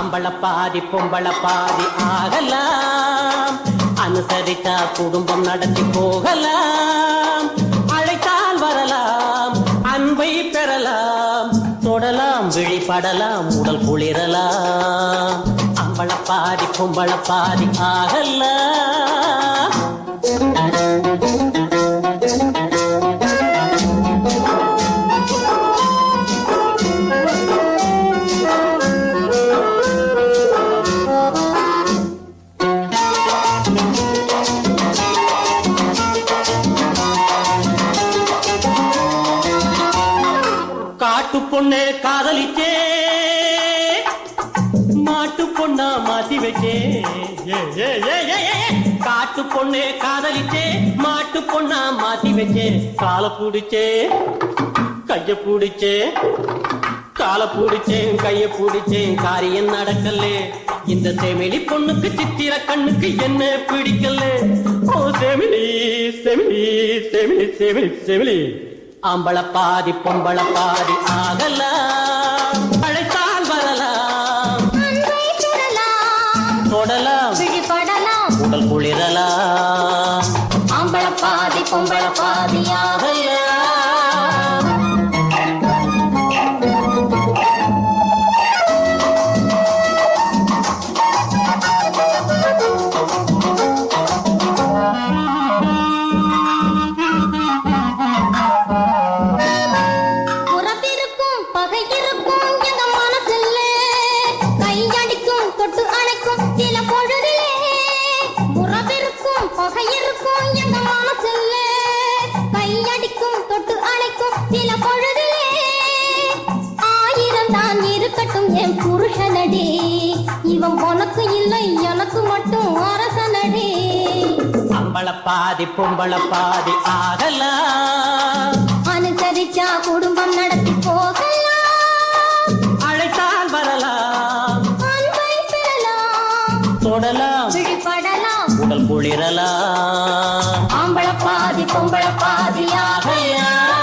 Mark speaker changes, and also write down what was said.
Speaker 1: ஆம்பள பாதி பொம்பள பாதி ஆகலாம், அனுசரித்தா குடும்பம் நடத்தி போகலாம். அழைத்தால் வரலாம், அன்பை பெறலாம், தொடலாம், விழிப்படலாம், உடல் குளிரலாம். ஆம்பள பாதி பொம்பள பாதி ஆகலாம். காட்டு பொண்ணு காதலிச்சே, மாட்டு பொண்ணா மாத்தி வச்சே. காட்டு பொண்ணு காதலிச்சே, மாட்டு பொண்ணா மாத்தி வச்சே. கால பூடிச்சே, கைய பூடிச்சே, கால பூடிச்சேன், கைய பூடிச்சேன், காரியம் நடக்கலே. இந்த செமிலி பொண்ணுக்கு சித்திர கண்ணுக்கு என்ன பிடிக்கல. ஓ செமிலி செமிலி செமிலி செமிலி செமிலி. ஆம்பள பாதி பொம்பள பாதி ஆகலாம், அழைத்தால் வரலாம், தொடலாம், விழிப்படலாம், உடல் குளிரலாம். ஆம்பள பாதி பொம்பள பாதி ஆகலாம்.
Speaker 2: என் புருஷனடி இவன் உனக்கு இல்லை எனக்கு மட்டும் அரசனடி.
Speaker 1: அம்பள பாதி பொம்பள பாதி ஆகலாம்,
Speaker 2: அனுசரிச்சா குடும்பம் நடத்தி போகலாம்.
Speaker 1: அழைத்தால் வரலாம்,
Speaker 2: அன்பை பெறலாம்,
Speaker 1: தொடலாம்,
Speaker 2: விழிப்படலாம்,
Speaker 1: உடல் குளிரலாம்.
Speaker 2: ஆம்பள பாதி பொம்பள பாதி ஆகலாம்.